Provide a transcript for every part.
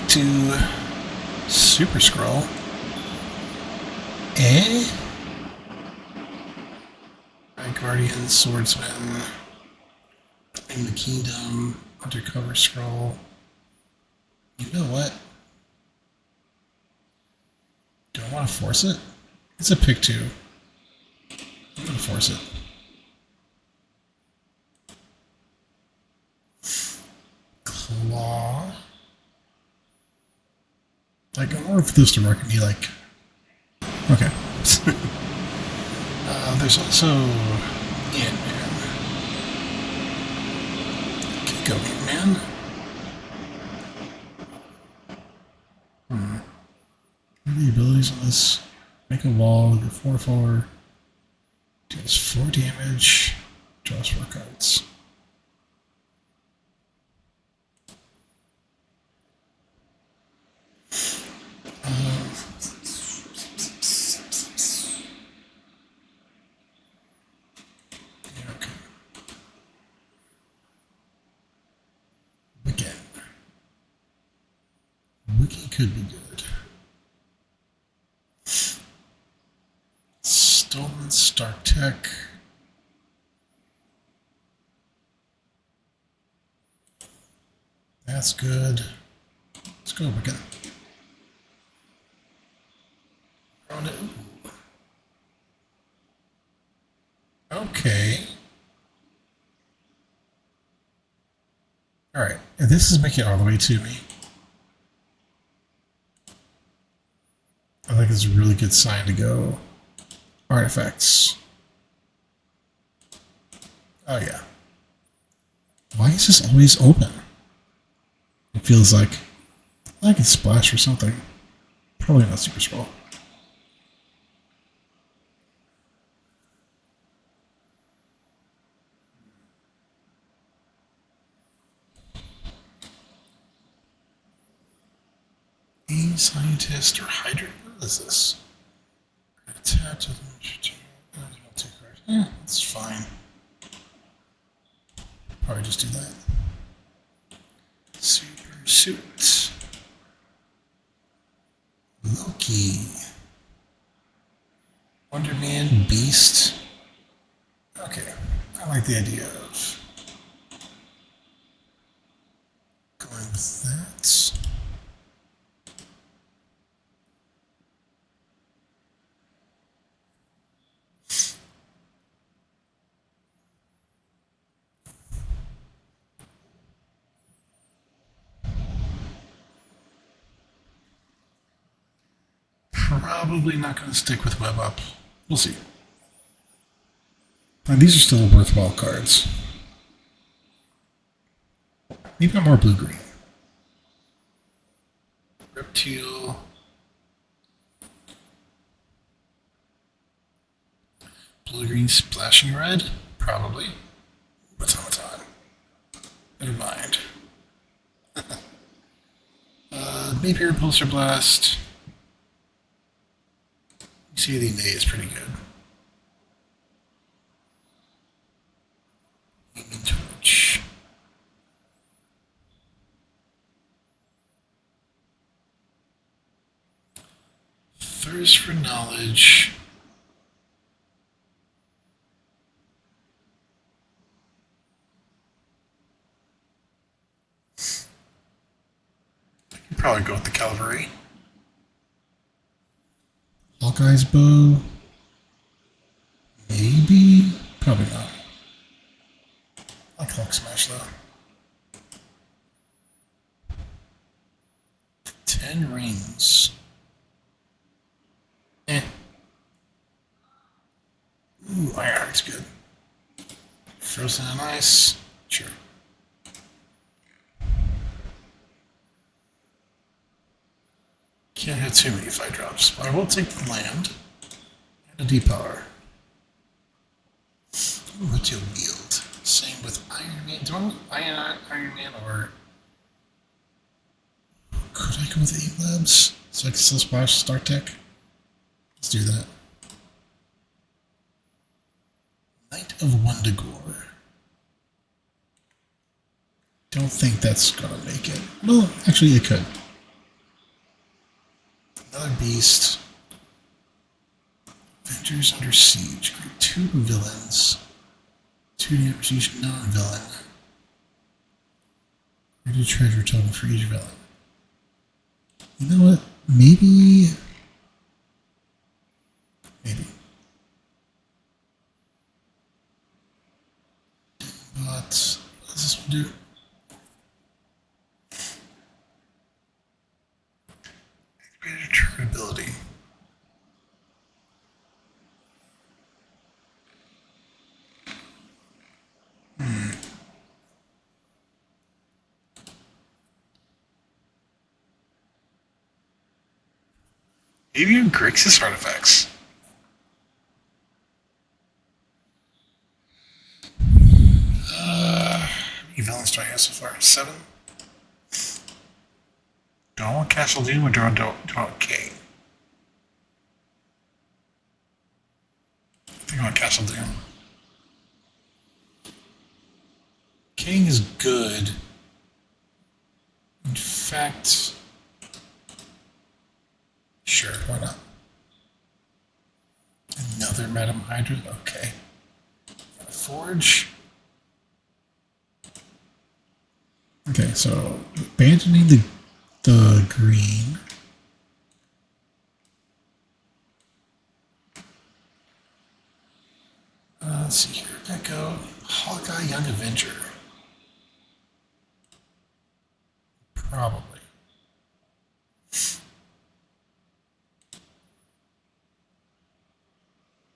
back to Super Scroll. Guardian, Swordsman, in the Kingdom, Undercover Scroll. You know what? Do I want to force it? It's a pick 2. I'm going to force it. Claw. Like, in order for this to work, me like... Okay. There's also Ant-Man. Okay, go Ant-Man. What are the abilities on this? Make a wall, go 4/4. Deals 4 damage. Draws 4 cards. Wiki could be good. Stolen Stark Tech. That's good. Let's go Wiccan. Okay. Alright, and this is making it all the way to me. I think it's a really good sign to go. Artifacts. Oh yeah. Why is this always open? It feels like I can splash or something. Probably not Super Scroll. A scientist or hydrant? What is this? Tap to the yeah, that's fine. Probably just do that. Super suit. Loki. Wonder Man, Beast. Okay, I like the idea of going with that. Probably not going to stick with Web Up. We'll see. Now, these are still worthwhile cards. Maybe not more blue-green. Reptile. Blue-green splashing red? Probably. Automaton. Never mind. Maybe Repulsor Blast. CD Nay is pretty good. Human Torch. Thirst for Knowledge. I can probably go with the Cavalry. Hawkeye's Bow? Maybe? Probably not. I like Hulk Smash though. 10 rings. Ooh, Ironheart's good. Frozen and Ice? Sure. Can't hit too many fight drops, but I will take the land and a depower. What do you wield? Same with Iron Man. Do I want Iron Man or could I go with 8 Labs so I can still splash Star Tech? Let's do that. Knight of Wundagore. Don't think that's gonna make it. Well, actually, it could. Beast. Avengers Under Siege. Group 2 villains. 2 damage each non-villain. Create a treasure total for each villain. You know what? Maybe. What does this one do? Activated turn ability. Avian Grixis artifacts. How many villains do I have so far? 7? Do I want Castle Doom or do I want King? I think I want Castle Doom. King is good. In fact, sure, why not? Another Madam Hydra? Okay. Forge. Okay, so abandoning the green. Let's see here. Echo. Hawkeye Young Avenger. Probably.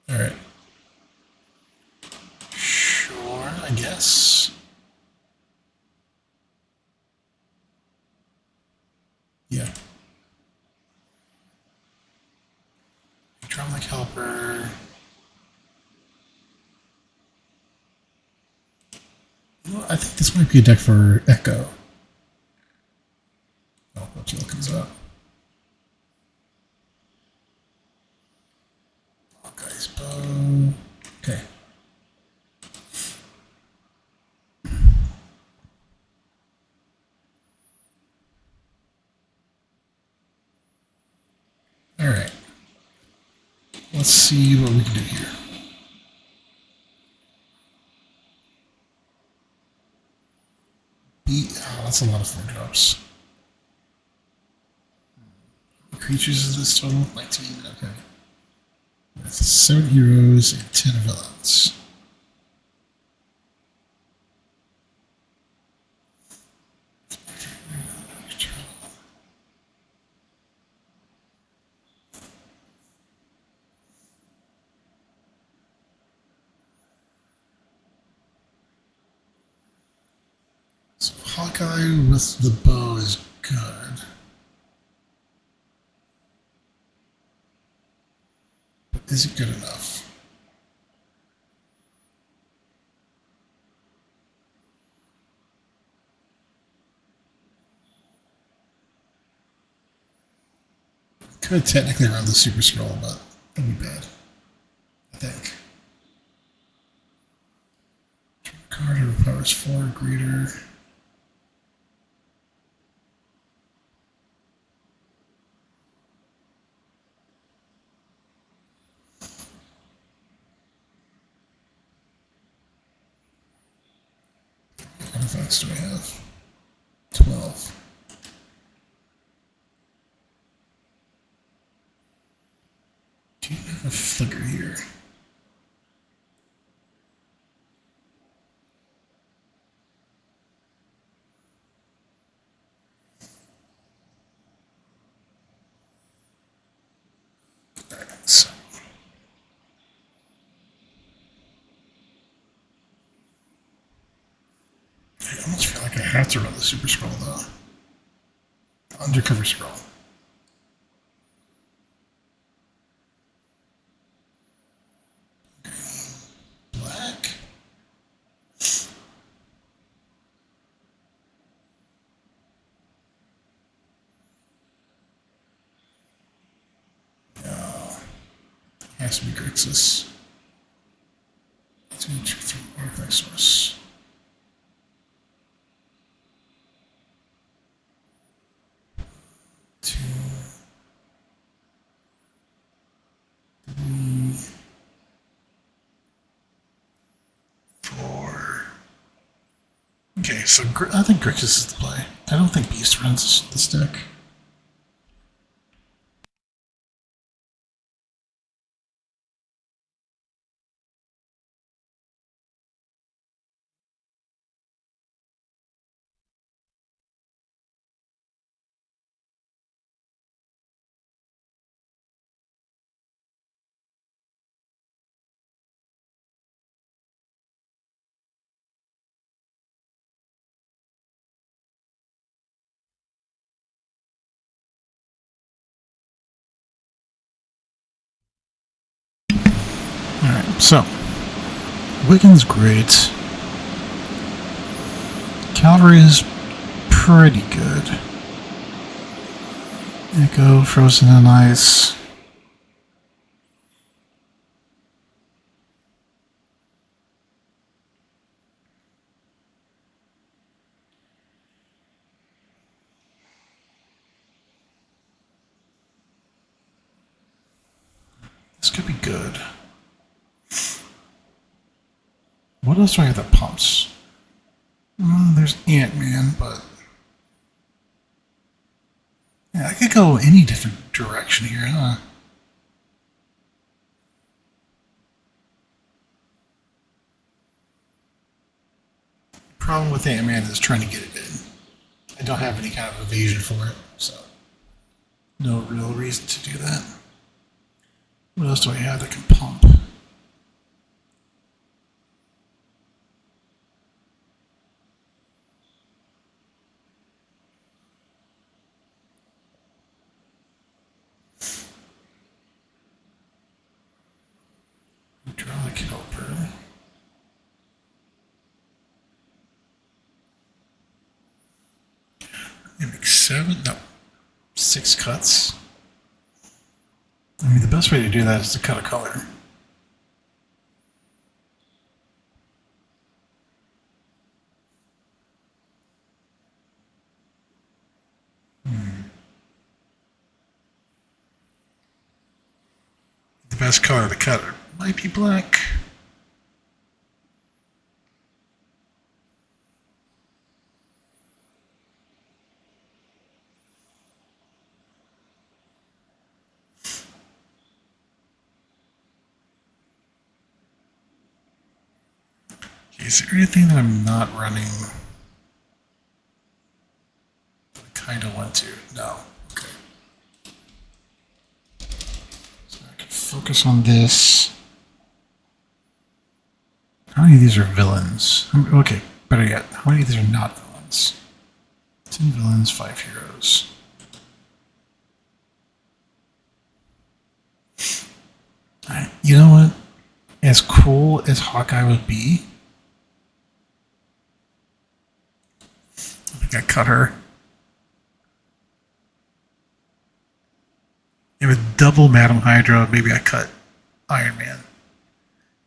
Alright. Sure, I guess. Yeah. Drumlick Helper. You know, I think this might be a deck for Echo. Oh, what you looking up? Hawkeye's Bow. Okay. Alright. Let's see what we can do here. Oh, that's a lot of 4-drops. Creatures is this total? 19, okay. That's 7 heroes and 10 villains. So Hawkeye with the bow is good. But is it good enough? Could technically run the Super Scroll, but that'd be bad. I think. Card overpowers 4 greater. What artifacts do I have? 12. Do you have a flicker here? So. I almost feel like I have to run the Super Scroll though. Undercover Scroll. Black. Has to be Grixis. Let's go through artifact source. Two. Okay, so I think Grixis is the play. I don't think Beast runs this deck. Alright, so Wiccan's great. Cavalry is pretty good. Echo, Frozen in Ice. This could be good. What else do I have that pumps? There's Ant-Man, but yeah, I could go any different direction here, huh? Problem with Ant-Man is trying to get it in. I don't have any kind of evasion for it, so no real reason to do that. What else do I have that can pump? Hydraulic helper. Make 7? No. 6 cuts? I mean, the best way to do that is to cut a color. The best color to cut might be black. Is there anything that I'm not running that I kind of want to? No. Okay. So I can focus on this. How many of these are villains? Okay, better yet, how many of these are not villains? 10 villains, 5 heroes. Alright, you know what? As cool as Hawkeye would be, I think I cut her. And with double Madam Hydra, maybe I cut Iron Man.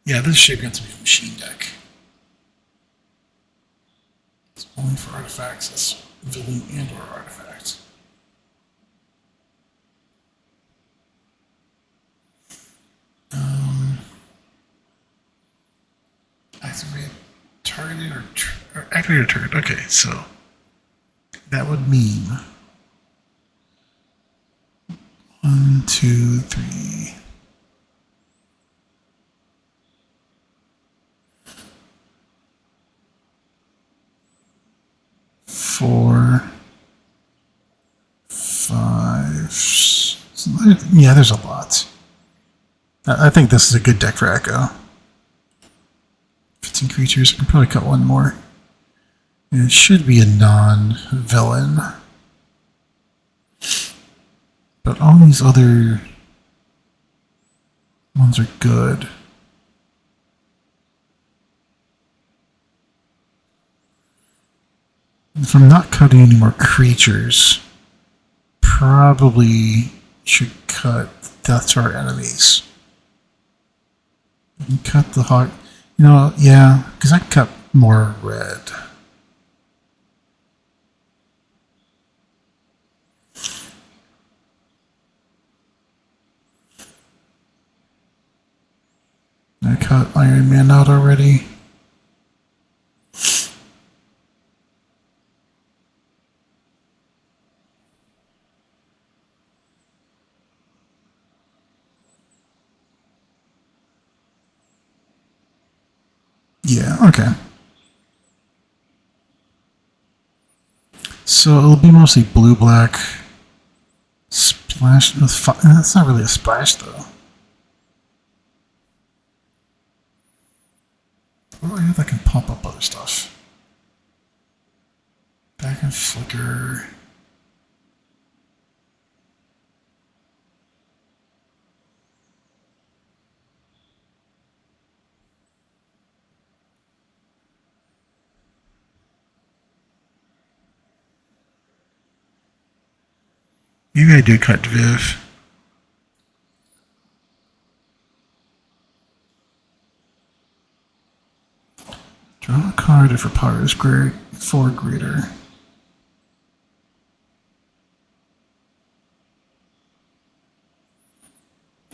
Yeah, this is shaping up to be a machine deck. It's only for artifacts. That's villain and or artifacts. Activate targeted or activate a target. Okay, so that would mean 1, 2, 3. 4, 5. Yeah, there's a lot. I think this is a good deck for Echo. 15 creatures. I can probably cut one more. And it should be a non-villain. But all these other ones are good. If I'm not cutting any more creatures, probably should cut death to our enemies. And cut the hawk. You know, yeah, because I cut more red. I cut Iron Man out already. Yeah, okay. So it'll be mostly blue-black. Splash with fire. That's not really a splash, though. What do I have that can pump up other stuff? Back and flicker. Maybe I do cut Viv. Draw a card if her power is great, 4 greater.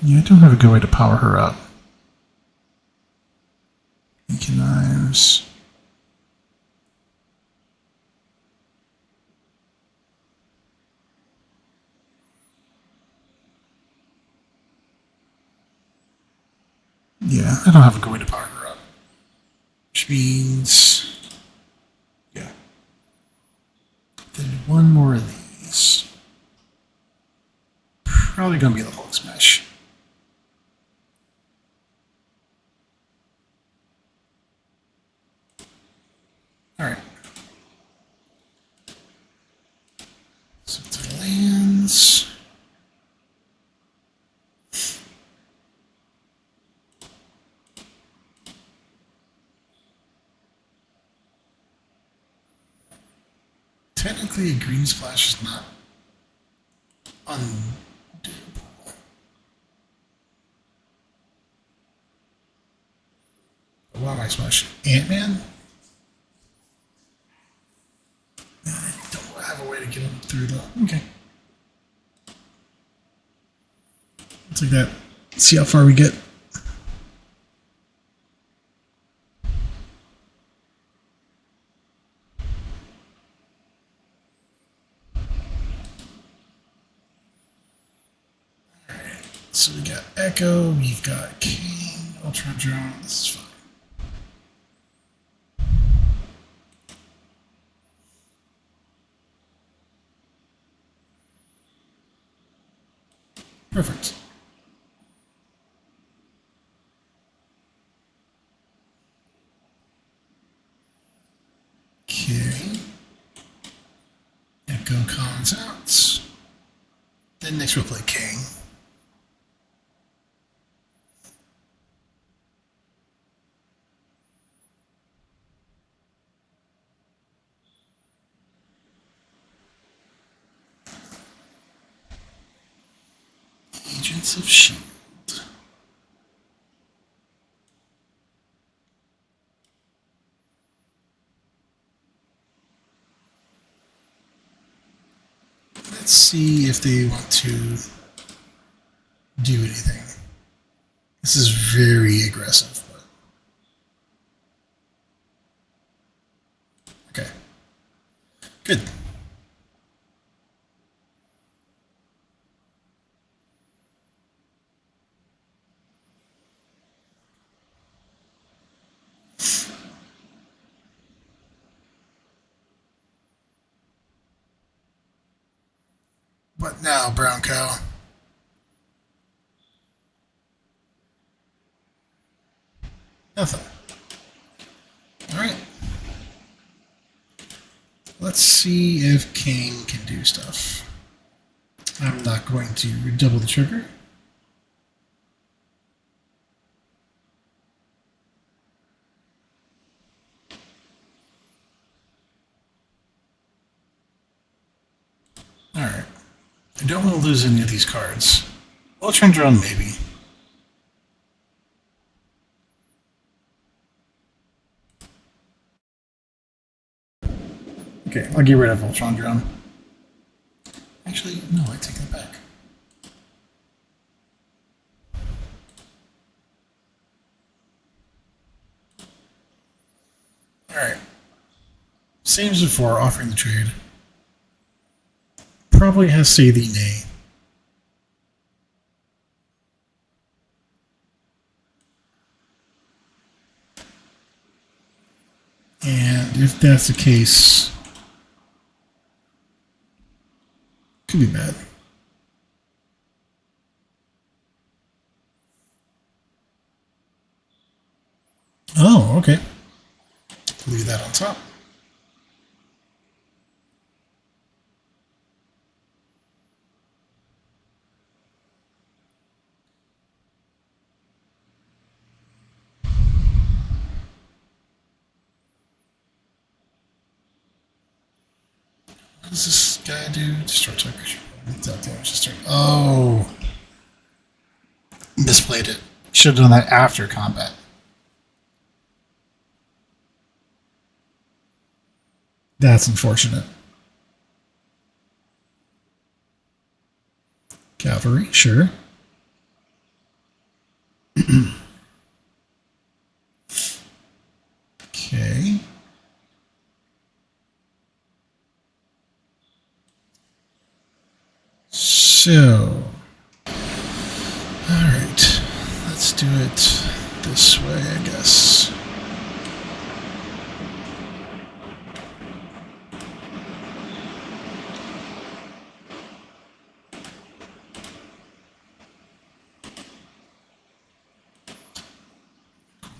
Yeah, I don't have a good way to power her up. Eke Knives. Yeah, I don't have a good way to power her up. Which means, yeah. Then one more of these. Probably gonna be the Hulk Smash. Alright. So the lands. Technically, a green splash is not undoable. But what am I splashing? Ant-Man? I don't have a way to get him through though. Okay. Let's take that. See how far we get. So we got Echo, we've got King, Ultra Drone, this is fine. Perfect. Okay. Echo comes out. Then next we'll play King. Agents of S.H.I.E.L.D. Let's see if they want to do anything. This is very aggressive, but okay. Good. What now, brown cow? Nothing. Alright. Let's see if King can do stuff. I'm not going to double the trigger. Alright. I don't want to lose any of these cards. Ultron Drone, maybe. Okay, I'll get rid of Ultron Drone. Actually, no, I take that back. Alright. Same as before, offering the trade. Probably has say the nay. if that's the case, could be bad. Oh, okay. Leave that on top. What does this guy do? Destroy target. Oh, misplayed it. Should have done that after combat. That's unfortunate. Cavalry, sure. Okay. So, all right, let's do it this way, I guess.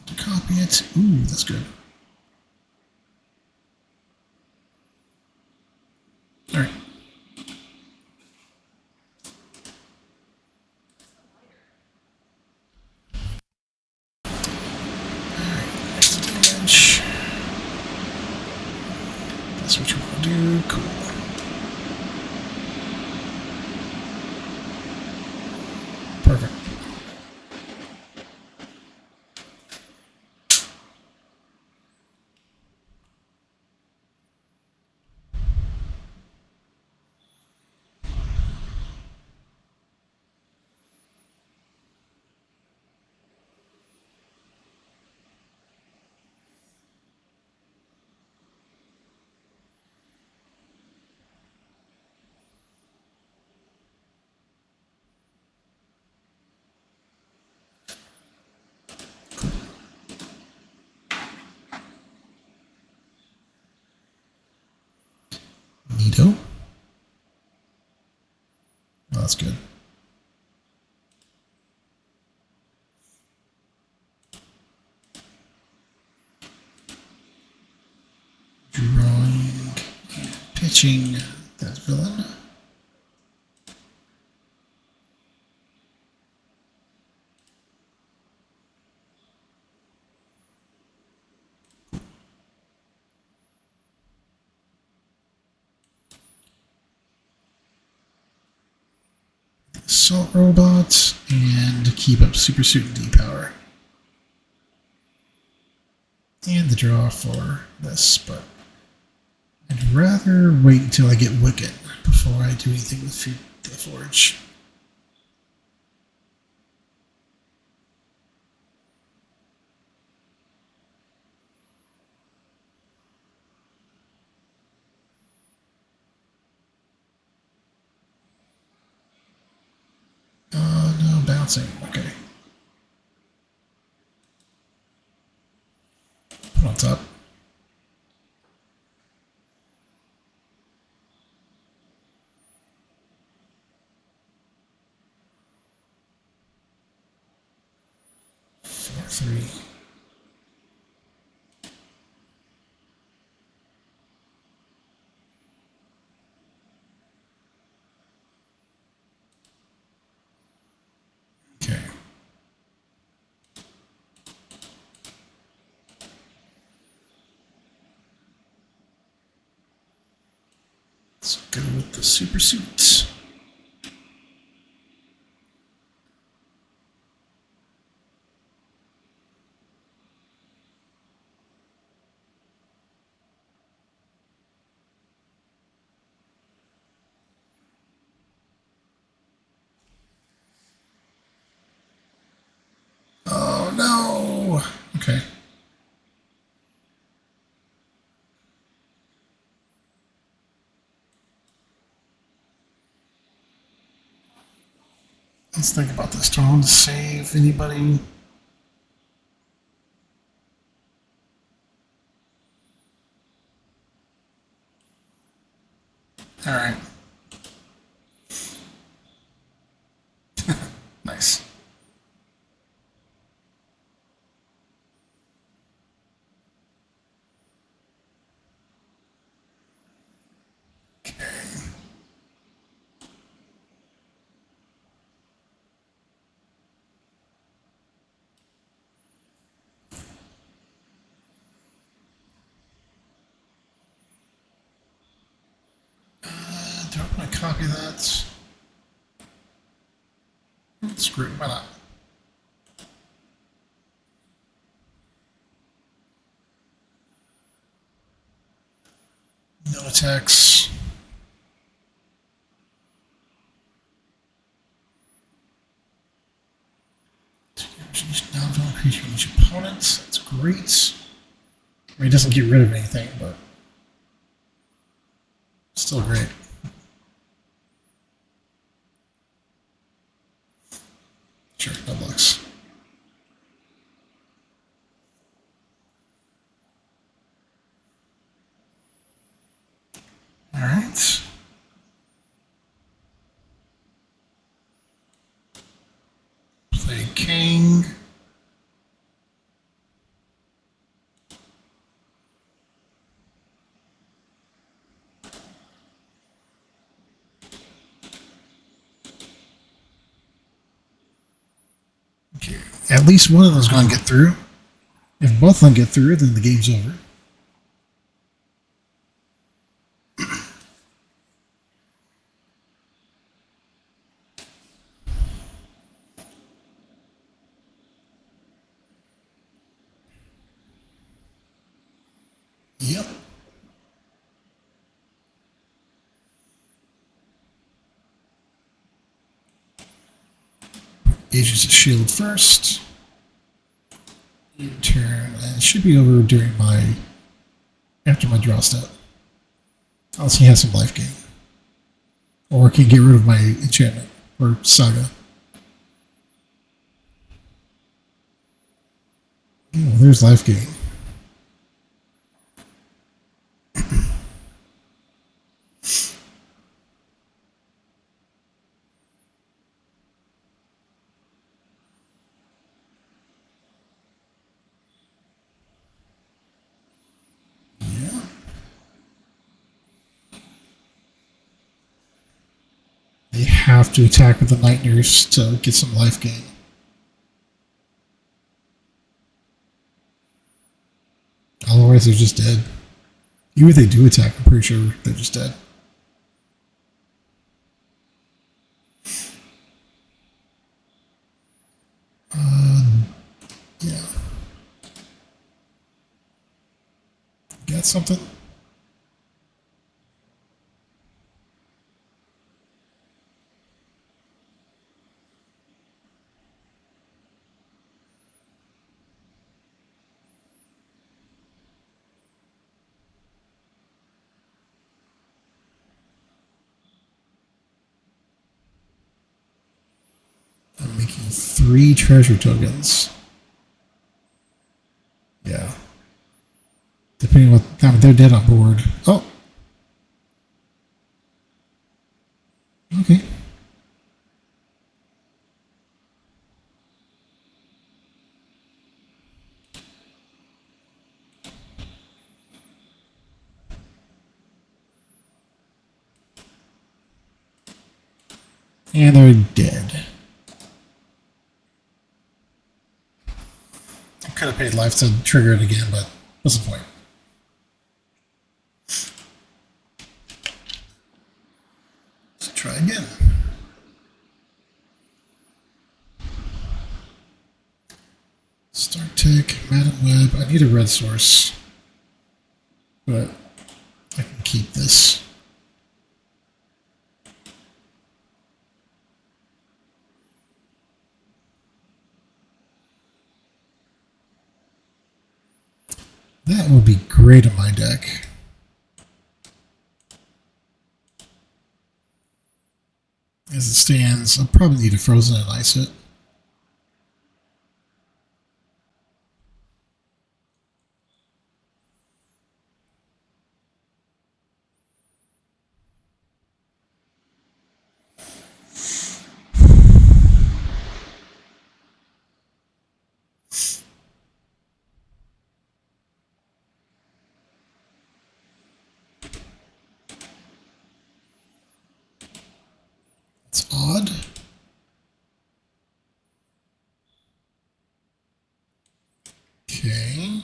To copy it. Ooh, that's good. All right. That's what you want to do. Cool. Perfect. Neato. Oh, that's good. Drawing and pitching that villain. Assault robots and keep up super suit and D-power. And the draw for this, but I'd rather wait until I get Wicket before I do anything with the Forge. No, bouncing. Okay. Put on top. Three. Okay. Let's go with the super suit. Oh no! Okay. Let's think about this. Do I want to save anybody? copy that. Screw it, why not? No attacks. Now don't creature each opponent. That's great. I mean, it doesn't get rid of anything, but still great. Sure, that looks. All right. Play king. Okay, at least one of them's going to get through. If both of them get through, then the game's over. Yep. Agents of Shield first. Turn, and it should be over during after my draw step. Unless he has some life gain. Or I can get rid of my enchantment or saga. Oh, there's life gain. Yeah. They have to attack with the Night Nurse to get some life gain. Otherwise, they're just dead. Even if they do attack, I'm pretty sure they're just dead. Yeah. Got something? I'm making 3 treasure tokens. Yeah. Depending on what... I mean, they're dead on board. Oh! Okay. And they're dead. I could have paid life to trigger it again, but what's the point? Let's try again. Start tick, Madam Web. I need a red source, but I can keep this. That would be great in my deck. As it stands, I'll probably need a Frozen and Ice it. It's odd. Okay.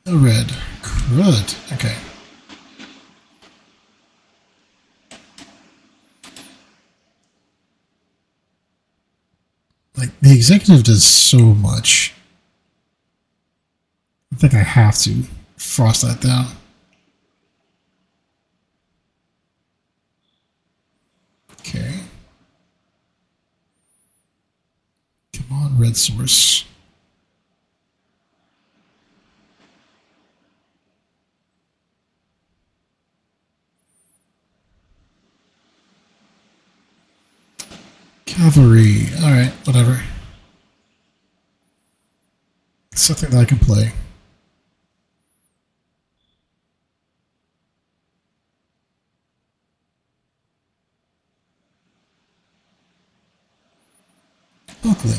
No red. Crud. Okay. Like, the executive does so much. I think I have to frost that down. Okay. Come on, red source. Cavalry. Alright, whatever. It's something that I can play. Luckily.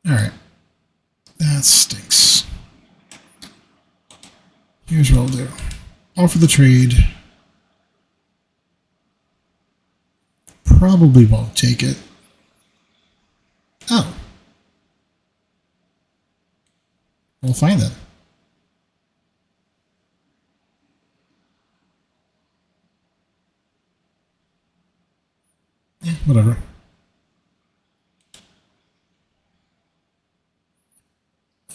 Alright. That stinks. Here's what I'll do. Offer the trade. Probably won't take it. Oh. Well, fine then. Yeah, whatever.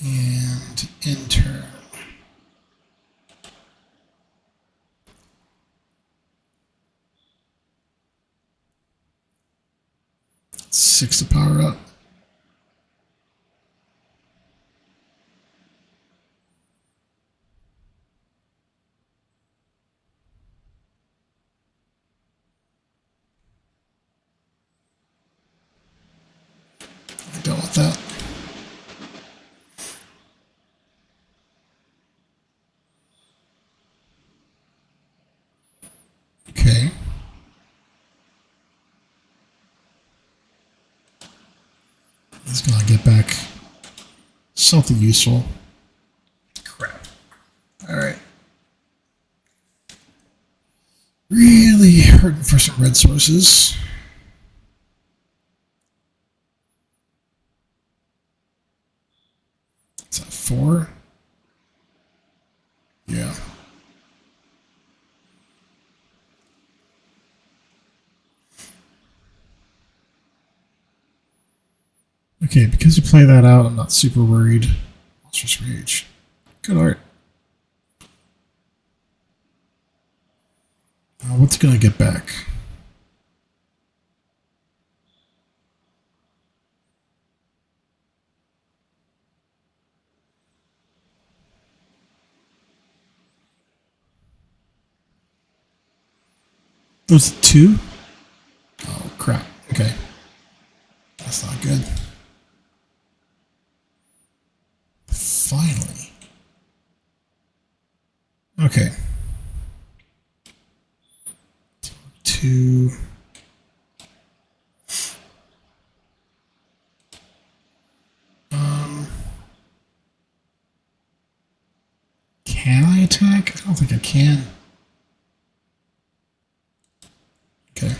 And enter. 6 to power up. I don't want that. Okay. He's gonna get back something useful. Crap. Alright. Really hurting for some red sources. Is that 4? Yeah. Okay, because you play that out, I'm not super worried. Monstrous Rage. Good art. What's gonna get back? Those 2? Oh, crap. Okay. That's not good. Finally. Okay. 2. Can I attack? I don't think I can. Okay.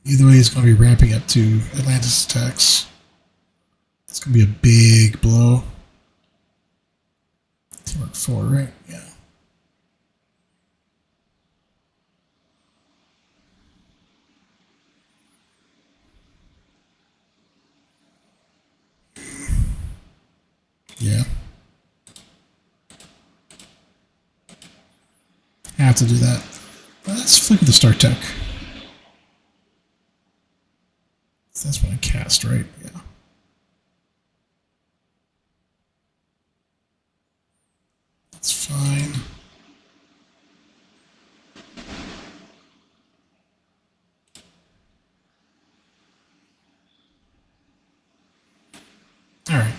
Either way, he's going to be ramping up to Atlantis attacks. It's going to be a big blow. Teamwork 4, right? Yeah. Yeah. Have to do that. Let's flick the start tech. That's what I cast, right? Yeah. That's fine. All right.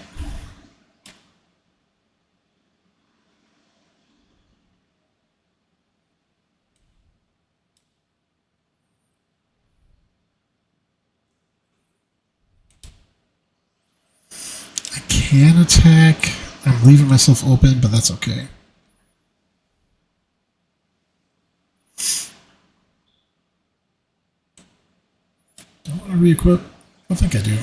can attack. I'm leaving myself open, but that's okay. Do I want to re-equip? I think I do.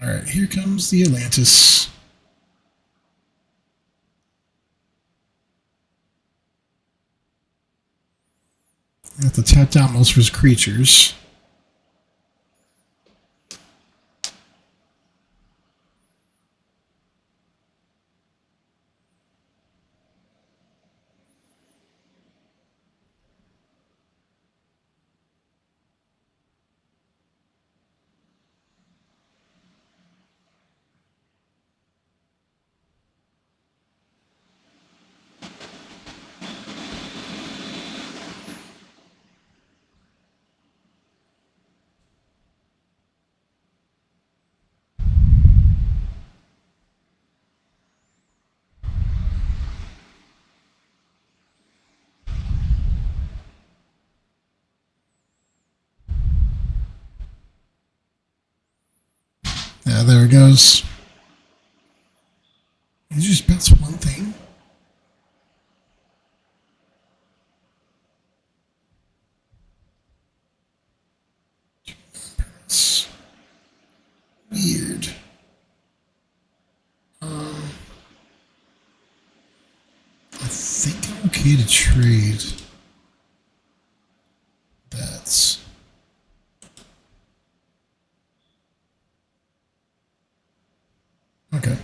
Alright, here comes the Atlantis. I have to tap down most of his creatures. Yeah, there it goes. He just bets one thing. It's weird. I think I'm okay to trade. That's okay.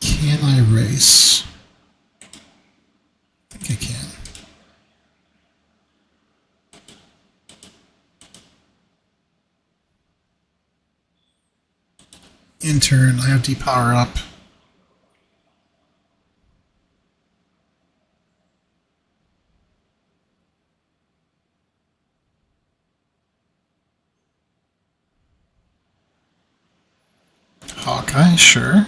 Can I race? I think I can. In turn, I have depower up. Hawkeye, sure.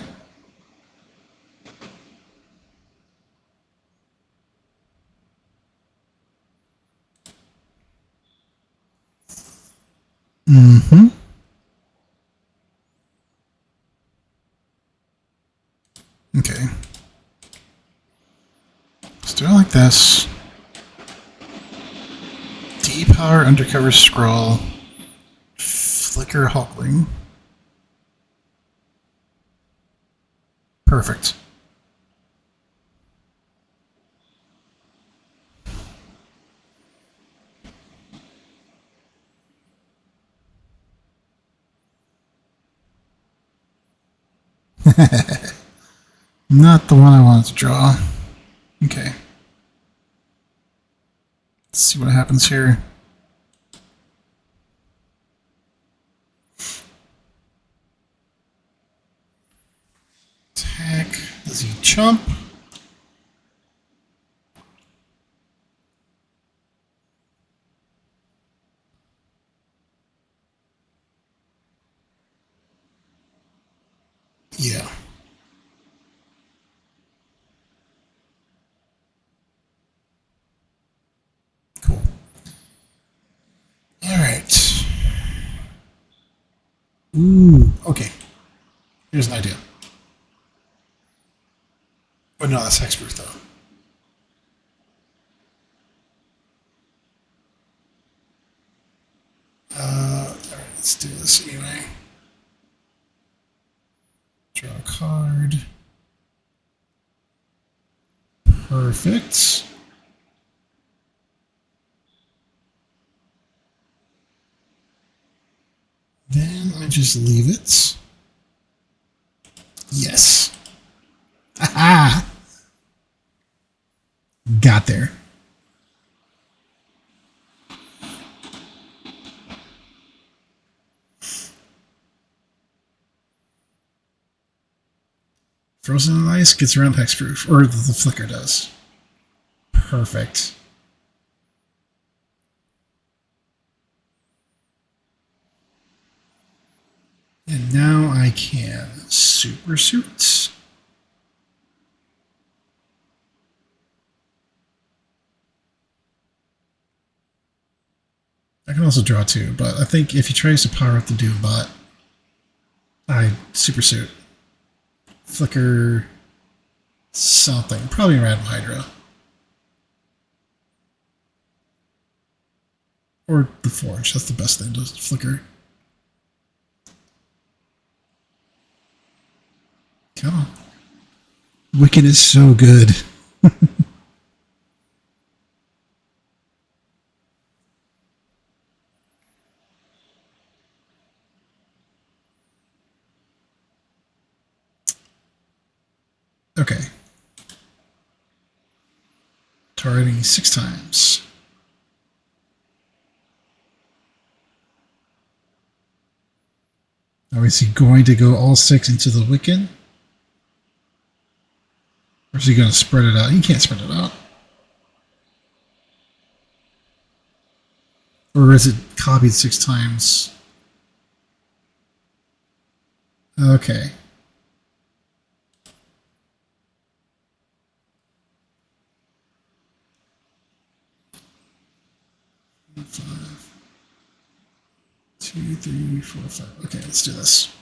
Mm-hmm. Okay. Let's do it like this. Depower undercover scroll. Flicker Hulkling. Perfect. Not the one I wanted to draw. Okay. Let's see what happens here. Attack. Does he chump? Yeah. Cool. All right. Ooh. Okay. Here's an idea. Oh no, that's hexproof though. All right. Let's do this anyway. Draw a card. Perfect. Then I just leave it. Yes. Aha! Got there. Frozen in ice gets around hexproof, or the flicker does. Perfect. super suits. I can also draw 2, but I think if he tries to power up the Doom bot, I super suit. Flicker something. Probably Random Hydra. Or the Forge. That's the best thing to flicker. Come on. Wicked is so good. Okay. Targeting 6 times. Now is he going to go all 6 into the Wicked? Or is he going to spread it out? He can't spread it out. Or is it copied 6 times? Okay. Five, 2, 3, 4, 5. Okay, let's do this.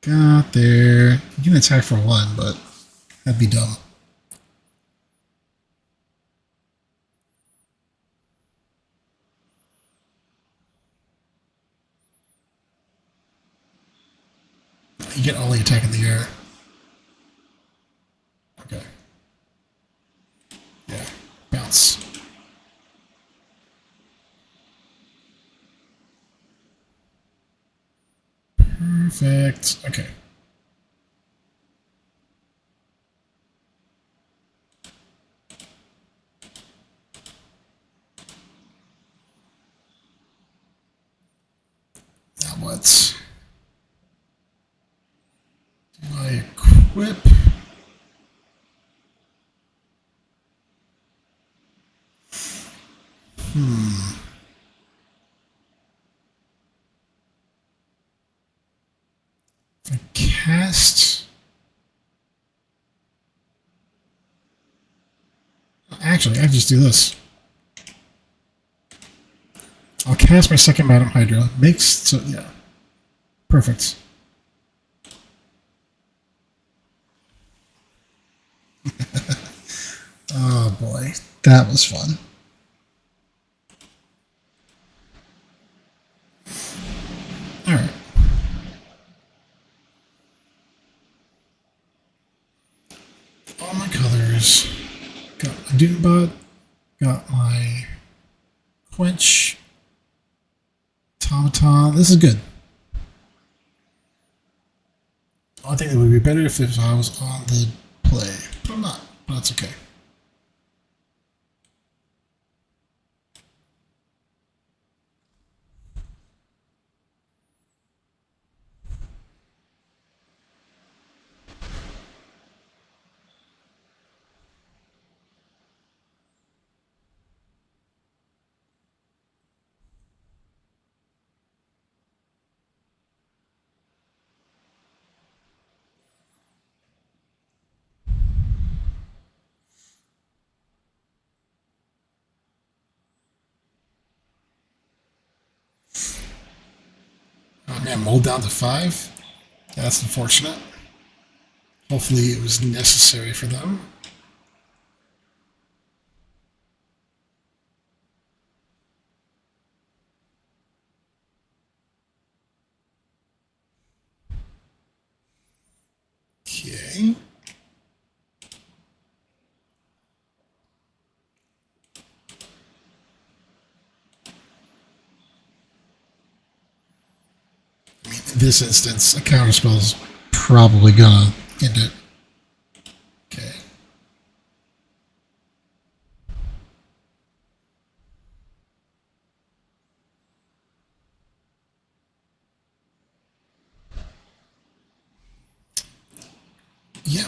Got there. You can attack for 1, but that'd be dumb. You get only attack in the air. Okay. Yeah. Bounce. Perfect. Okay. Now what? Do I equip? If I cast. Actually, I just do this. I'll cast my second Madam Hydra. Makes so yeah. Perfect. Oh boy, that was fun. All right. All my colors. Got my Doombot. Got my Quench. Automaton. This is good. I think it would be better if I was on the play, but I'm not. But that's okay. Oh man, mold down to 5? That's unfortunate. Hopefully it was necessary for them. Okay. I mean, in this instance, a counterspell is probably gonna end it. Okay. Yeah.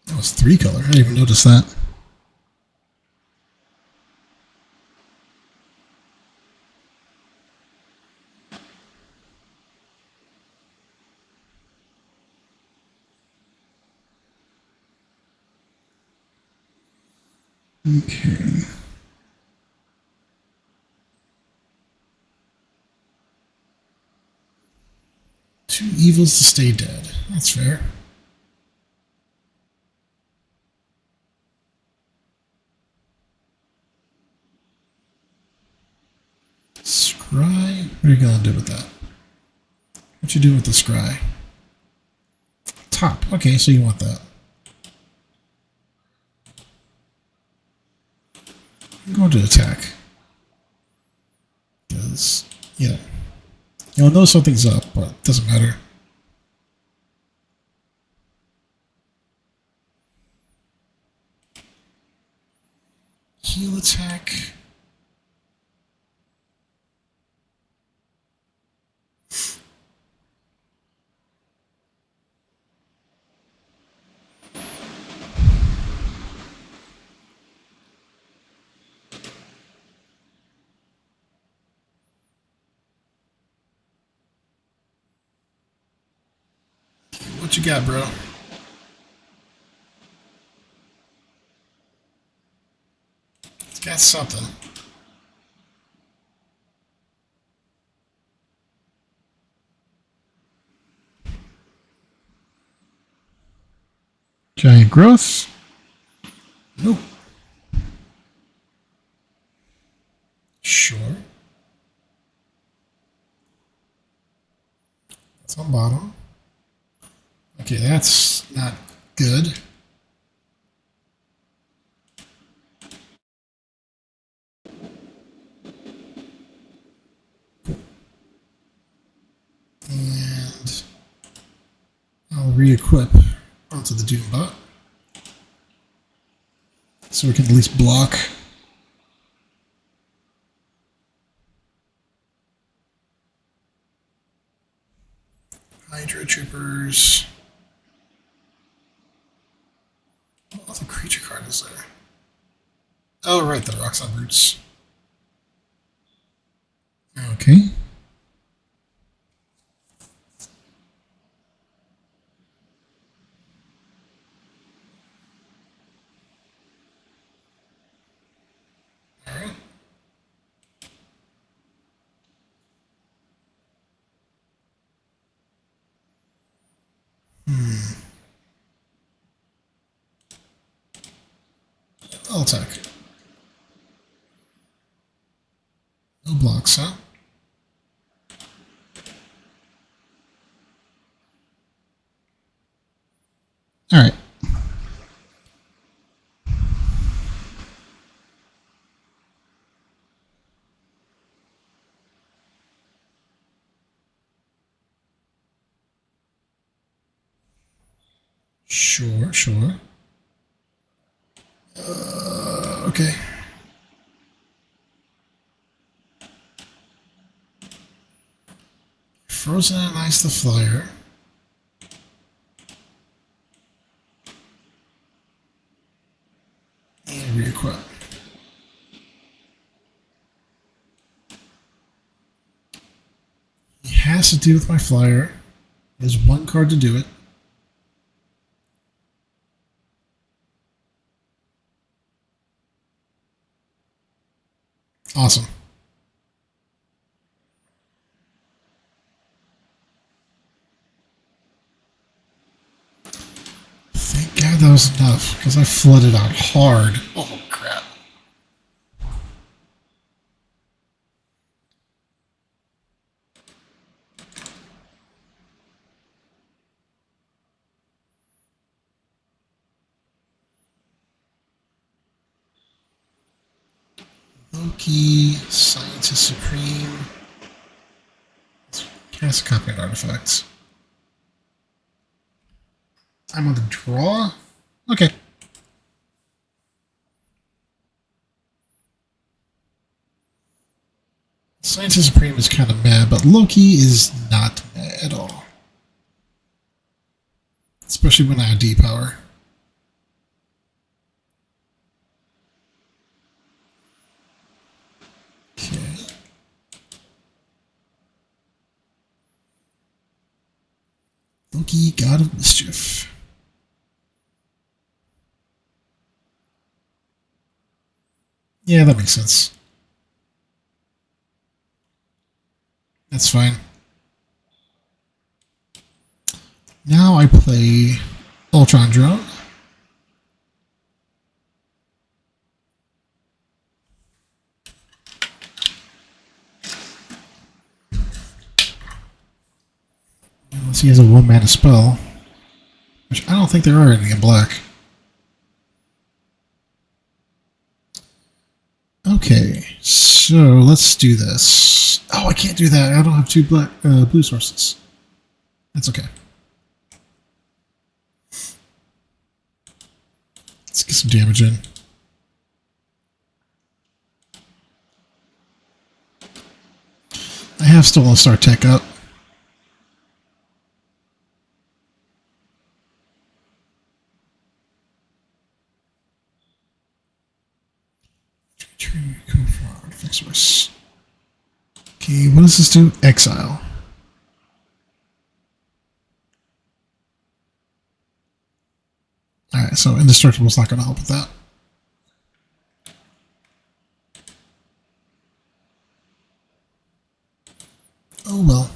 That was 3-color. I didn't even notice that. Okay. Two evils to stay dead. That's fair. Scry? What are you gonna do with that? What you do with the scry? Top. Okay, so you want that. I'm going to attack. Because, yeah. You'll know something's up, but it doesn't matter. Heal attack. What you got, bro? It's got something. Giant growth. Nope. Sure. That's on bottom. Okay, that's not good. And I'll re-equip onto the Doombot. So we can at least block. Hydra Troopers. What other creature card is there? Oh, right, the Rocks on Roots. Okay. Alright. I'll attack. No blocks, huh? Alright. Sure, sure. Okay. Frozen and Ice the Flyer. And re-equip. He has to deal with my flyer. There's one card to do it. Awesome. Thank God that was enough, because I flooded out hard. Oh, crap. Loki, Scientist Supreme. Cast copy and artifacts. I'm on the draw? Okay. Scientist Supreme is kind of mad, but Loki is not mad at all. Especially when I have D power. Okay. Loki, God of Mischief. Yeah, that makes sense. That's fine. Now I play Ultron Drone. Unless he has a 1-mana spell, which I don't think there are any in black. Okay, so let's do this. Oh, I can't do that. I don't have 2 blue sources. That's okay. Let's get some damage in. I have Stolen Star Tech up. Source. Okay, what does this do? Exile. Alright, so Indestructible is not going to help with that. Oh well.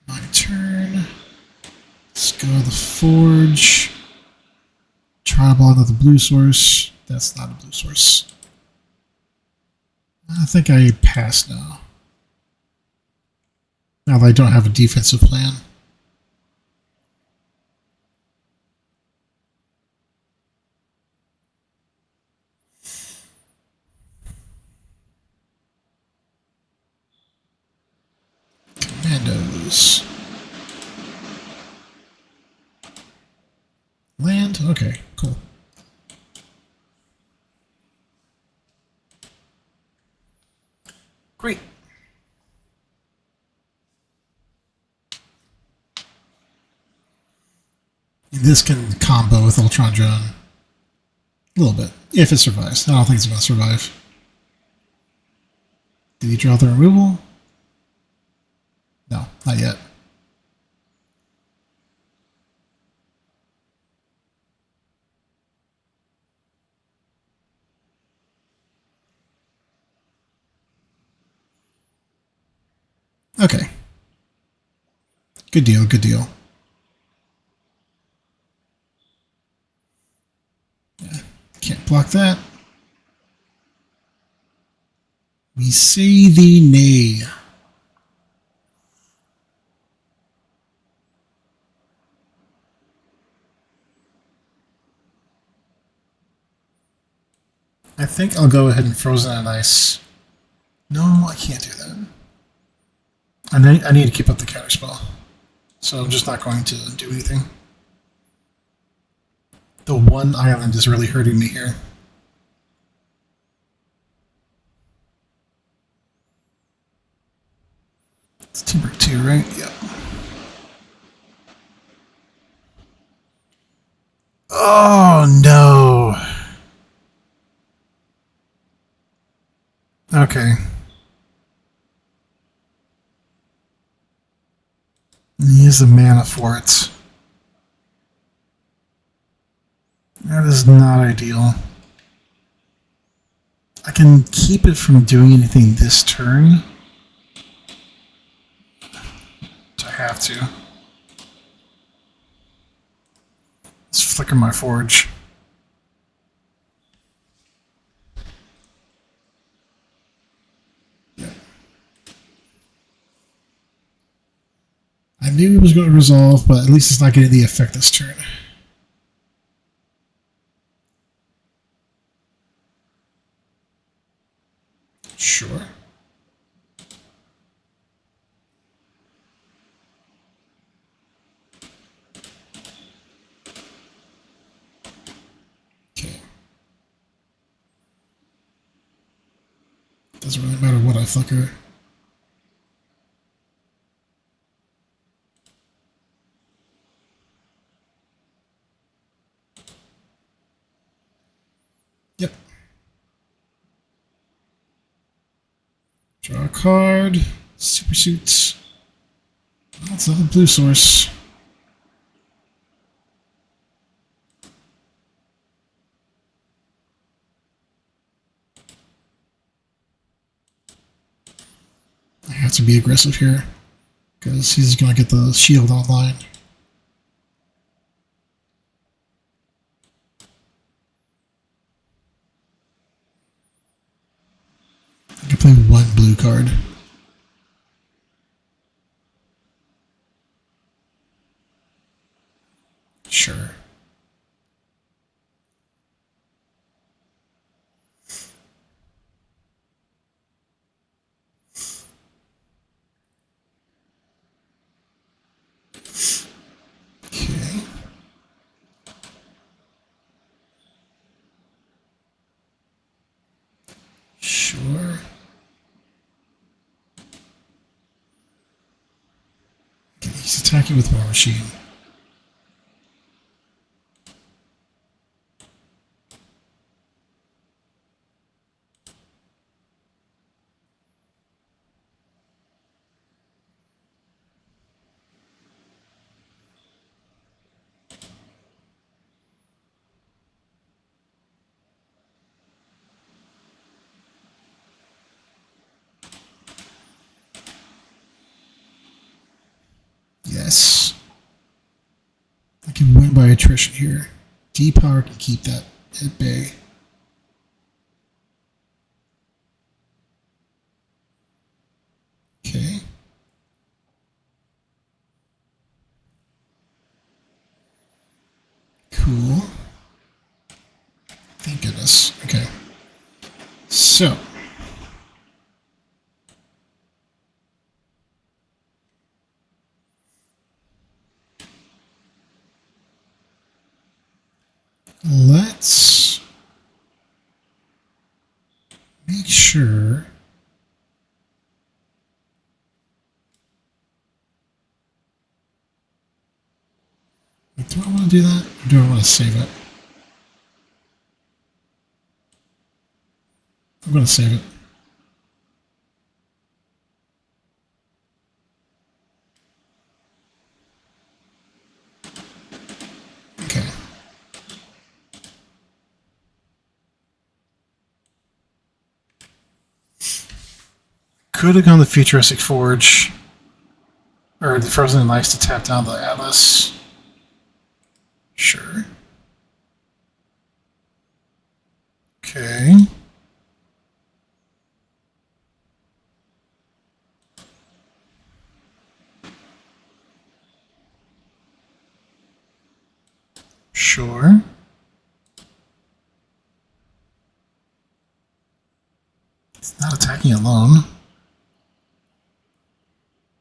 My turn. Let's go to the Forge. Try to block another blue source. That's not a blue source. I think I pass now. Now that I don't have a defensive plan. Commandos. Land? Okay, cool. Great. This can combo with Ultron Drone. A little bit, if it survives. I don't think it's going to survive. Did he draw the removal? No, not yet. Okay. Good deal, good deal. Yeah, can't block that. We say thee nay. I think I'll go ahead and Frozen on Ice. No, I can't do that. I need to keep up the counterspell. So I'm just not going to do anything. The one island is really hurting me here. It's Timber 2, right? Yep. Oh, no. Okay. He has the mana for it. That is not ideal. I can keep it from doing anything this turn. I have to. Let's flicker my Forge. Yeah. I knew it was going to resolve, but at least it's not getting the effect this turn. Sure. Okay. Doesn't really matter what I flicker. Yep. Draw a card. Super suits. That's another blue source. I have to be aggressive here because he's going to get the shield online. I can play one blue card. Sure. Okay. Sure. Okay, he's attacking with War Machine. Yes. I can win by attrition here. D-Power can keep that at bay. Okay. Cool. Thank goodness. Okay. So. Let's make sure do I want to do that or do I want to save it? I'm going to save it. Okay. Could have gone the Futuristic Forge or the Frozen and Ice to tap down the Atlas. Sure. Okay. Sure. It's not attacking alone.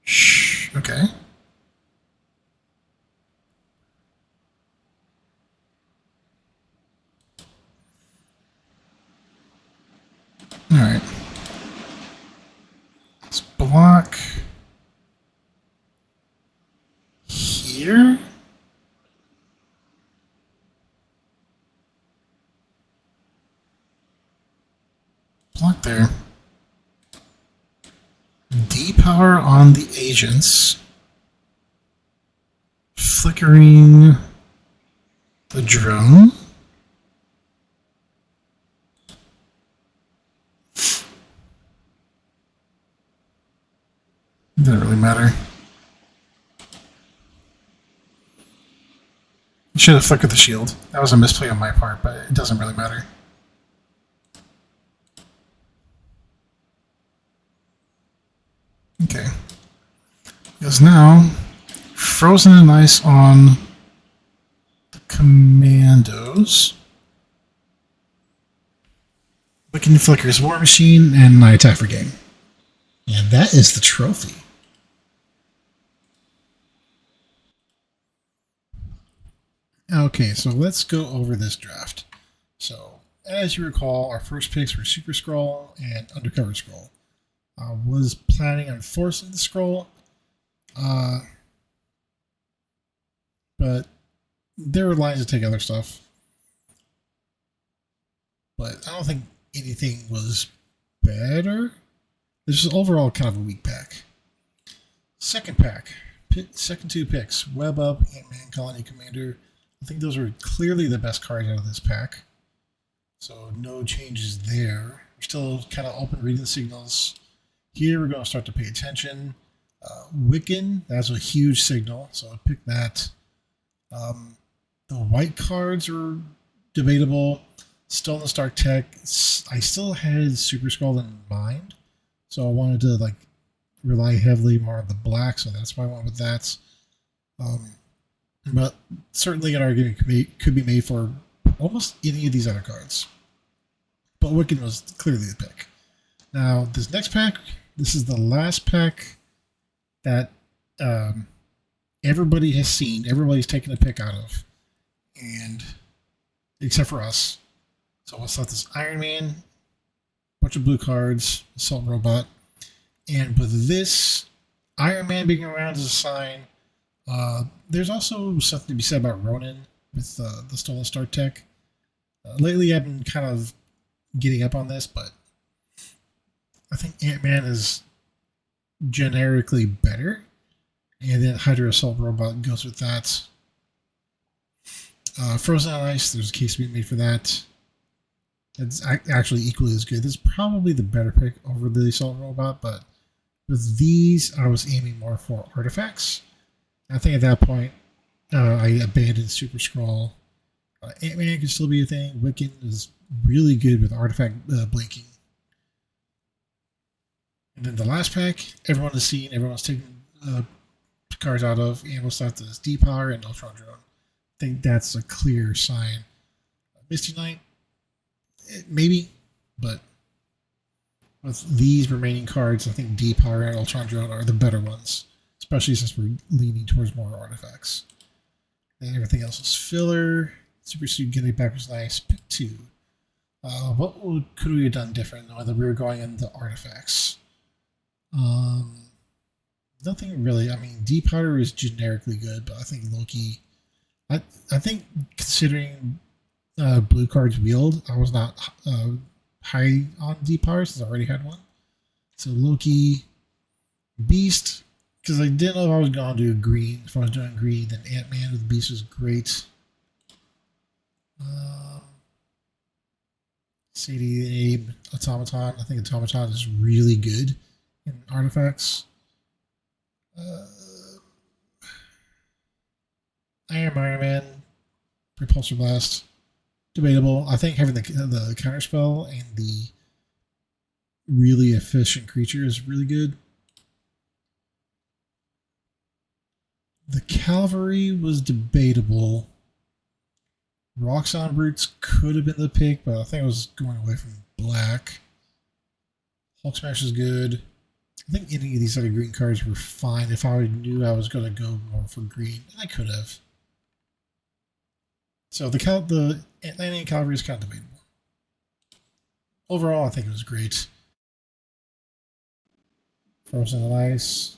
Shh. Okay. Alright. Let's block here. Block there. D-Power on the agents. Flickering the drone. Didn't really matter. Should have flickered the shield. That was a misplay on my part, but it doesn't really matter. Okay. Because now, Frozen and Ice on the Commandos. But Wiccan Flicker's War Machine, and I attack for game. And that is the trophy. Okay, so let's go over this draft. So, as you recall, our first picks were Super Scroll and Undercover Scroll. I was planning on forcing the Scroll, but there were lines to take other stuff. But I don't think anything was better. This is overall kind of a weak pack. Second pack, second two picks, Web Up, Ant-Man, Colony Commander. I think those are clearly the best cards out of this pack. So no changes there. We're still kind of open reading the signals. Here we're going to start to pay attention. Wiccan, that's a huge signal, so I picked that. The white cards are debatable. Stolen Stark Tech, I still had Super Skull in mind, so I wanted to like rely heavily more on the black, so that's why I went with that. But certainly an argument could be made for almost any of these other cards. But Wiccan was clearly the pick. Now, this next pack, this is the last pack that everybody has seen, everybody's taken a pick out of, and except for us. So what's left is Iron Man, bunch of blue cards, Assault Robot, and with this, Iron Man being around as a sign, there's also something to be said about Ronin with the Stolen Star tech. Lately, I've been kind of getting up on this, but I think Ant-Man is generically better, and then Hydra Assault Robot goes with that. Frozen on Ice, there's a case to be made for that. It's actually equally as good. This is probably the better pick over the Assault Robot, but with these, I was aiming more for artifacts. I think at that point, I abandoned Super Scroll. Ant-Man can still be a thing. Wiccan is really good with artifact blinking. And then the last pack, everyone has seen, everyone's taken cards out of, and what's left is D-Power and Ultron Drone. I think that's a clear sign. Misty Knight, maybe, but with these remaining cards, I think D-Power and Ultron Drone are the better ones, especially since we're leaning towards more artifacts. And everything else is filler. Super Suit Getting Back was nice. Pick 2. What could we have done different whether we were going into artifacts? Nothing really. I mean, D-Powder is generically good, but I think Loki... I think considering blue cards wheeled, I was not high on D-Power since I already had one. So Loki, Beast, because I didn't know if I was going to do green. If I was doing green, then Ant-Man with Beast was great. CD Automaton. I think Automaton is really good in artifacts. Iron Man, Repulsor Blast, debatable. I think having the counterspell and the really efficient creature is really good. The Cavalry was debatable. Roxxon Brutes could have been the pick, but I think I was going away from black. Hulk Smash is good. I think any of these other green cards were fine if I knew I was going to go more for green, and I could have. So the Atlantean Cavalry is kind of debatable. Overall, I think it was great. Frozen on Ice.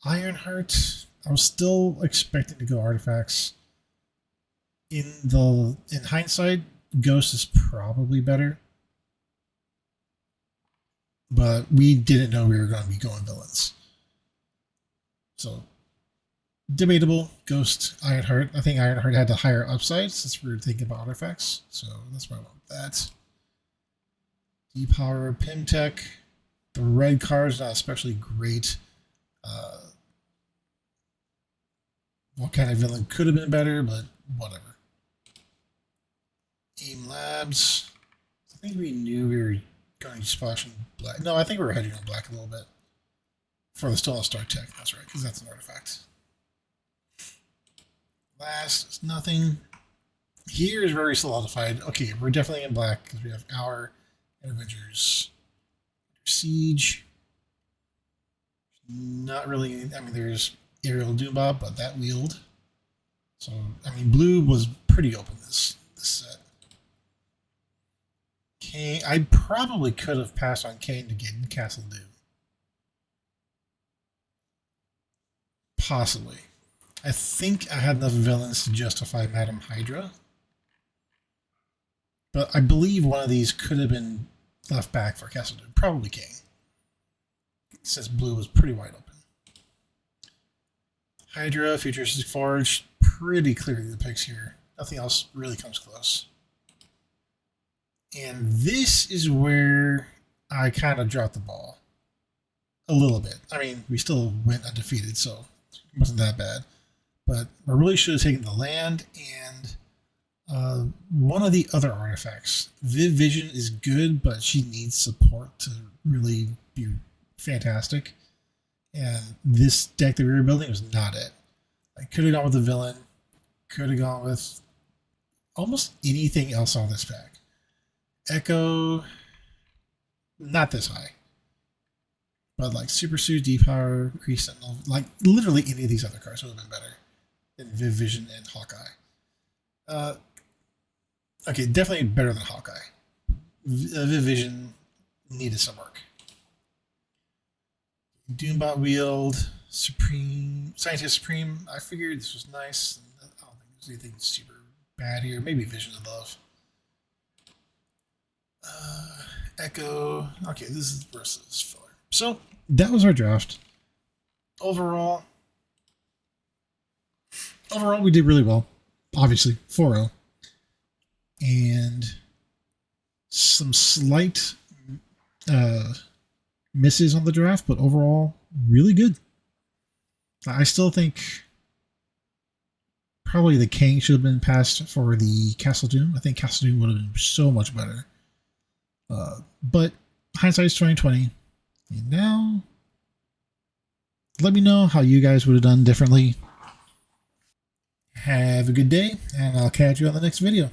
Ironheart. I was still expecting to go artifacts. In hindsight, Ghost is probably better. But we didn't know we were going to be going villains. So, debatable. Ghost, Ironheart. I think Ironheart had the higher upside since we were thinking about artifacts. So, that's why I went with that. D-Power, Pimtech. The red card is not especially great. What kind of villain could have been better, but whatever. AIM Labs. I think we knew we were going to splash in black. No, I think we were hedging on black a little bit. For the Stolen Star Tech, that's right, because that's an artifact. Last is nothing. Here is very solidified. Okay, we're definitely in black because we have our Avengers Siege. Not really. I mean, there's Aerial Doombot, but that wheeled. So I mean, blue was pretty open this set. Kane, I probably could have passed on Kane to get Castle Doom. Possibly. I think I had enough villains to justify Madam Hydra. But I believe one of these could have been left back for Castle Doom. Probably Kane. Since blue was pretty wide open. Hydra, Futuristic Forge, pretty clearly the picks here. Nothing else really comes close. And this is where I kind of dropped the ball. A little bit. I mean, we still went undefeated, so it wasn't that bad. But I really should have taken the land and one of the other artifacts. Viv Vision is good, but she needs support to really be fantastic. And this deck that we were building was not it. I could have gone with the villain. Could have gone with almost anything else on this pack. Echo, not this high. But like Super Suit, Depower, Kree Sentinel, like literally any of these other cards would have been better than Viv Vision and Hawkeye. Okay, definitely better than Hawkeye. Viv Vision needed some work. Doombot wield, Supreme, Scientist Supreme. I figured this was nice. I don't think there's anything super bad here. Maybe Vision of Love. Echo. Okay, this is versus filler. So that was our draft. Overall, we did really well. Obviously, 4-0. And some slight misses on the draft, but overall, really good. I still think probably the King should have been passed for the Castle Doom. I think Castle Doom would have been so much better. But hindsight's 2020. And now, let me know how you guys would have done differently. Have a good day, and I'll catch you on the next video.